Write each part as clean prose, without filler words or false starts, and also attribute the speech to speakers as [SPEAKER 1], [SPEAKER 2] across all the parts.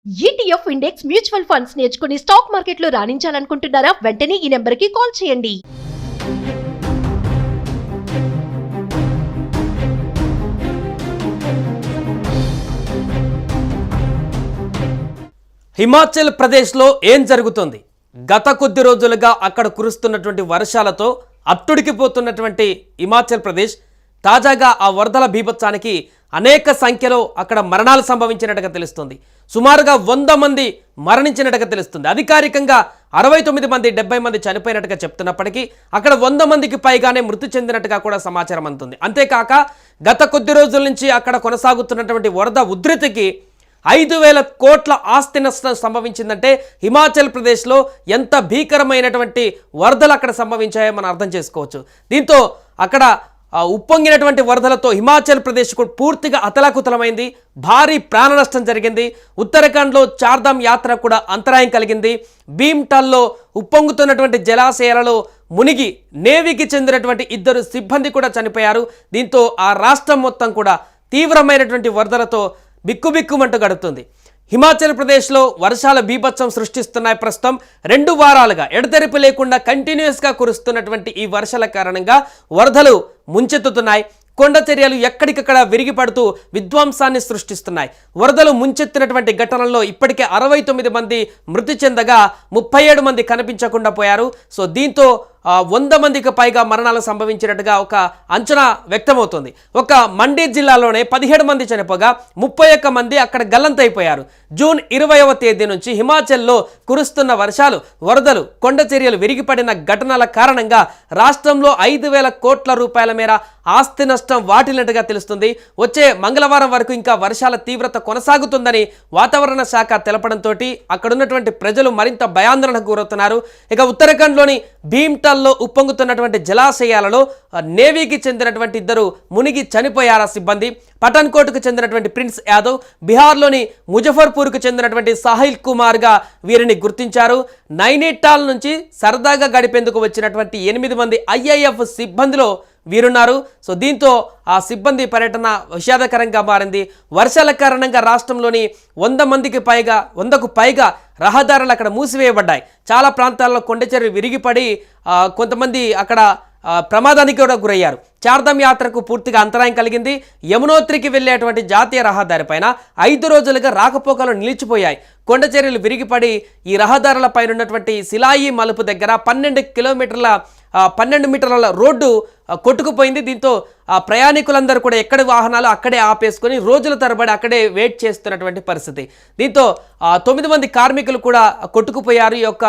[SPEAKER 1] ETF index mutual funds నేర్చుకుని stock మార్కెట్లో రాణించాలనుకుంటున్నారా? వెంటనే ఈ నెంబర్కి కాల్ చేయండి.
[SPEAKER 2] హిమాచల్ ప్రదేశ్లో ఏం జరుగుతుంది? గత కొద్ది రోజులుగా అక్కడ కురుస్తున్నటువంటి వర్షాలతో అట్టుడికిపోతున్నటువంటి హిమాచల్ ప్రదేశ్ తాజాగా ఆ వరదల బీభత్సానికి అనేక సంఖ్యలో అక్కడ మరణాలు సంభవించినట్టుగా తెలుస్తుంది. సుమారుగా 100 మంది మరణించినట్టుగా తెలుస్తుంది. అధికారికంగా 69 మంది 70 మంది చనిపోయినట్టుగా చెప్తున్నప్పటికీ అక్కడ 100 మందికి పైగానే మృతి చెందినట్టుగా కూడా సమాచారం అందుతుంది. అంతేకాక గత కొద్ది రోజుల నుంచి అక్కడ కొనసాగుతున్నటువంటి వరద ఉధృతికి 5,000 కోట్ల ఆస్తి నష్టం సంభవించిందంటే హిమాచల్ ప్రదేశ్లో ఎంత భీకరమైనటువంటి వరదలు అక్కడ సంభవించాయో మనం అర్థం చేసుకోవచ్చు. దీంతో అక్కడ ఉప్పొంగినటువంటి వరదలతో హిమాచల్ ప్రదేశ్ పూర్తిగా అతలాకుతలమైంది. భారీ ప్రాణ నష్టం జరిగింది. ఉత్తరాఖండ్లో చార్ధామ్ యాత్ర కూడా అంతరాయం కలిగింది. భీమ్టాల్లో ఉప్పొంగుతున్నటువంటి జలాశయాలలో మునిగి నేవీకి చెందినటువంటి 2 సిబ్బంది కూడా చనిపోయారు. దీంతో ఆ రాష్ట్రం మొత్తం కూడా తీవ్రమైనటువంటి వరదలతో బిక్కుబిక్కుమంటూ గడుపుతుంది. హిమాచల్ ప్రదేశ్లో వర్షాల బీభత్సం సృష్టిస్తున్నాయి. ప్రస్తుతం 2 వారాలుగా ఎడతెరిపి లేకుండా కంటిన్యూస్గా కురుస్తున్నటువంటి ఈ వర్షాల కారణంగా వరదలు ముంచెత్తుతున్నాయి. కొండ చర్యలు ఎక్కడికక్కడ విరిగిపడుతూ విధ్వంసాన్ని సృష్టిస్తున్నాయి. వరదలు ముంచెత్తినటువంటి ఘటనల్లో ఇప్పటికే 69 మంది మృతి చెందగా 37 మంది కనిపించకుండా పోయారు. సో దీంతో 100 మందికి పైగా మరణాలు సంభవించినట్టుగా ఒక అంచనా వ్యక్తమవుతుంది. ఒక మండీ జిల్లాలోనే 17 మంది చనిపోగా 31 మంది అక్కడ గల్లంతైపోయారు. జూన్ 20వ తేదీ నుంచి హిమాచల్లో కురుస్తున్న వర్షాలు, వరదలు, కొండ చర్యలు విరిగిపడిన ఘటనల కారణంగా రాష్ట్రంలో 5,000 కోట్ల రూపాయల మేర ఆస్తి నష్టం వాటిల్లినట్టుగా తెలుస్తుంది. వచ్చే మంగళవారం వరకు ఇంకా వర్షాల తీవ్రత కొనసాగుతుందని వాతావరణ శాఖ తెలపడంతో అక్కడున్నటువంటి ప్రజలు మరింత భయాందోళనకు గురవుతున్నారు. ఇక ఉత్తరాఖండ్లోని భీమ్టాల్లో ఉప్పొంగుతున్నటువంటి జలాశయాలలో నేవీకి చెందినటువంటి 2 మునిగి చనిపోయారు సిబ్బంది. పఠాన్కోట్కు చెందినటువంటి ప్రిన్స్ యాదవ్, బీహార్లోని ముజఫర్పూర్కు చెందినటువంటి సాహిల్ కుమార్గా వీరిని గుర్తించారు. నైనిటాల్ నుంచి సరదాగా గడిపేందుకు వచ్చినటువంటి 8 మంది IIF సిబ్బందిలో వీరున్నారు. సో దీంతో ఆ సిబ్బంది పర్యటన విషాదకరంగా మారింది. వర్షాల కారణంగా రాష్ట్రంలోని 100కు పైగా రహదారులు అక్కడ మూసివేయబడ్డాయి. చాలా ప్రాంతాల్లో కొండచెరువు విరిగిపడి కొంతమంది అక్కడ ప్రమాదానికి కూడా గురయ్యారు. చార్ధామ్ యాత్రకు పూర్తిగా అంతరాయం కలిగింది. యమునోత్రికి వెళ్ళేటువంటి జాతీయ రహదారి పైన 5 రోజులుగా రాకపోకలు నిలిచిపోయాయి. కొండ చర్యలు విరిగిపడి ఈ రహదారులపై ఉన్నటువంటి సిలాయి మలుపు దగ్గర 12 మీటర్ల రోడ్డు కొట్టుకుపోయింది. దీంతో ప్రయాణికులందరూ కూడా ఎక్కడి వాహనాలు అక్కడే ఆపేసుకొని రోజుల తరబడి అక్కడే వెయిట్ చేస్తున్నటువంటి పరిస్థితి. దీంతో 9 మంది కార్మికులు కూడా కొట్టుకుపోయారు. ఈ యొక్క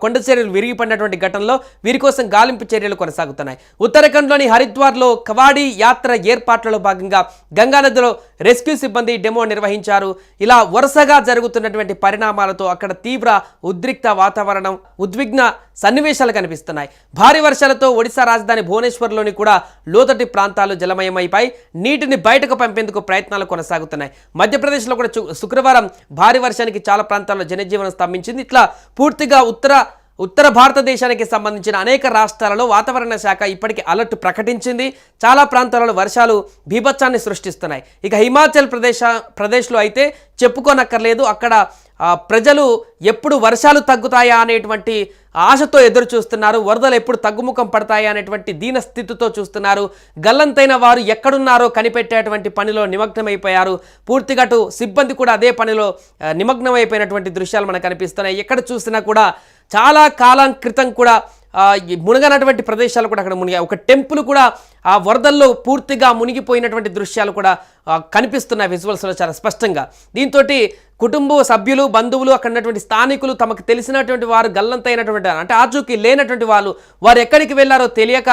[SPEAKER 2] కొండ చర్యలు విరిగిపడినటువంటి ఘటనలో వీరి కోసం గాలింపు చర్యలు కొనసాగుతున్నాయి. ఉత్తరాఖండ్లోని హరిద్వార్లో కవాడీ యాత్ర ఏర్పాట్లలో భాగంగా గంగానదిలో రెస్క్యూ సిబ్బంది డెమో నిర్వహించారు. ఇలా వరుసగా జరుగుతున్నటువంటి పరిణామాలతో అక్కడ తీవ్ర ఉద్రిక్త వాతావరణం, ఉద్విగ్న సన్నివేశాలు కనిపిస్తున్నాయి. భారీ వర్షాలతో ఒడిశా రాజధాని భువనేశ్వర్లోని కూడా లోతటి ప్రాంతాలు జలమయమైపై నీటిని బయటకు పంపేందుకు ప్రయత్నాలు కొనసాగుతున్నాయి. మధ్యప్రదేశ్లో కూడా శుక్రవారం భారీ వర్షానికి చాలా ప్రాంతాల్లో జనజీవనం స్తంభించింది. ఇట్లా పూర్తిగా ఉత్తర భారతదేశానికి సంబంధించిన అనేక రాష్ట్రాలలో వాతావరణ శాఖ ఇప్పటికీ అలర్ట్ ప్రకటించింది. చాలా ప్రాంతాలలో వర్షాలు బీభత్సాన్ని సృష్టిస్తున్నాయి. ఇక హిమాచల్ ప్రదేశ్లో అయితే చెప్పుకోనక్కర్లేదు. అక్కడ ప్రజలు ఎప్పుడు వర్షాలు తగ్గుతాయా అనేటువంటి ఆశతో ఎదురు చూస్తున్నారు. వరదలు ఎప్పుడు తగ్గుముఖం పడతాయా అనేటువంటి దీన స్థితితో చూస్తున్నారు. గల్లంతైన వారు ఎక్కడున్నారో కనిపెట్టేటువంటి పనిలో నిమగ్నమైపోయారు. పూర్తిగా సిబ్బంది కూడా అదే పనిలో నిమగ్నమైపోయినటువంటి దృశ్యాలు మనకు కనిపిస్తున్నాయి. ఎక్కడ చూసినా కూడా చాలా కాలం క్రితం కూడా మునగనటువంటి ప్రదేశాలు కూడా అక్కడ మునిగాయి. ఒక టెంపుల్ కూడా ఆ వరదల్లో పూర్తిగా మునిగిపోయినటువంటి దృశ్యాలు కూడా కనిపిస్తున్నాయి విజువల్స్లో చాలా స్పష్టంగా. దీంతో కుటుంబ సభ్యులు, బంధువులు, అక్కడ ఉన్నటువంటి స్థానికులు, తమకు తెలిసినటువంటి వారు గల్లంతైనటువంటి అంటే ఆచూకీ లేనటువంటి వారు ఎక్కడికి వెళ్లారో తెలియక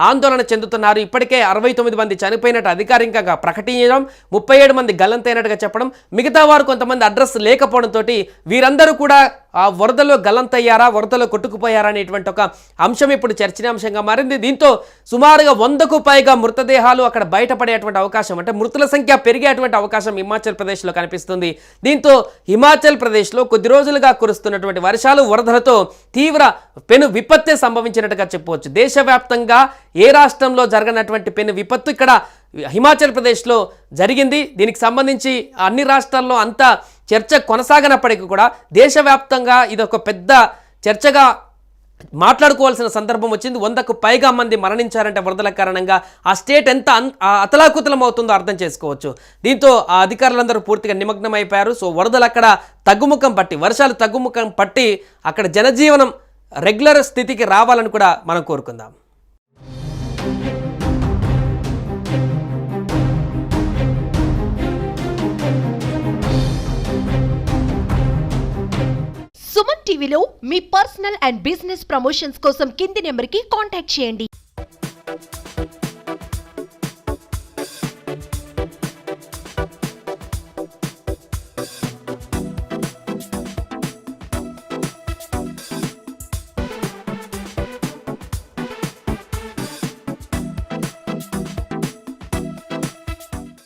[SPEAKER 2] ఆందోళన చెందుతున్నారు. ఇప్పటికే 69 మంది చనిపోయినట్టు అధికారికంగా ప్రకటించడం, 37 మంది గల్లంతైనట్టుగా చెప్పడం, మిగతా వారు కొంతమంది అడ్రస్ లేకపోవడంతో వీరందరూ కూడా ఆ వరదలో గల్లంతయ్యారా, వరదలో కొట్టుకుపోయారా అనేటువంటి ఒక అంశం ఇప్పుడు చర్చనీయాంశంగా మారింది. దీంతో సుమారుగా 100కు పైగా మృతదేహాలు అక్కడ బయటపడేటువంటి అవకాశం, అంటే మృతుల సంఖ్య పెరిగేటువంటి అవకాశం హిమాచల్ ప్రదేశ్లో కనిపిస్తుంది. దీంతో హిమాచల్ ప్రదేశ్లో కొద్ది రోజులుగా కురుస్తున్నటువంటి వర్షాలు, వరదలతో తీవ్ర పెను విపత్తే సంభవించినట్టుగా చెప్పవచ్చు. దేశవ్యాప్తంగా ఏ రాష్ట్రంలో జరగనటువంటి పెను విపత్తు ఇక్కడ హిమాచల్ ప్రదేశ్లో జరిగింది. దీనికి సంబంధించి అన్ని రాష్ట్రాల్లో అంతా చర్చ కొనసాగనప్పటికీ కూడా దేశవ్యాప్తంగా ఇది ఒక పెద్ద చర్చగా మాట్లాడుకోవాల్సిన సందర్భం వచ్చింది. 100కు పైగా మంది మరణించారంటే వరదల కారణంగా ఆ స్టేట్ ఎంత అతలాకుతలం అవుతుందో అర్థం చేసుకోవచ్చు. దీంతో ఆ అధికారులందరూ పూర్తిగా నిమగ్నం అయిపోయారు. సో వరదలు అక్కడ తగ్గుముఖం పట్టి, వర్షాలు తగ్గుముఖం పట్టి అక్కడ జనజీవనం రెగ్యులర్ స్థితికి రావాలని కూడా మనం కోరుకుందాం.
[SPEAKER 1] సుమన్ టీవీలో మీ పర్సనల్ అండ్ బిజినెస్ ప్రమోషన్స్ కోసం కింది నెంబర్కి కాంటాక్ట్ చేయండి.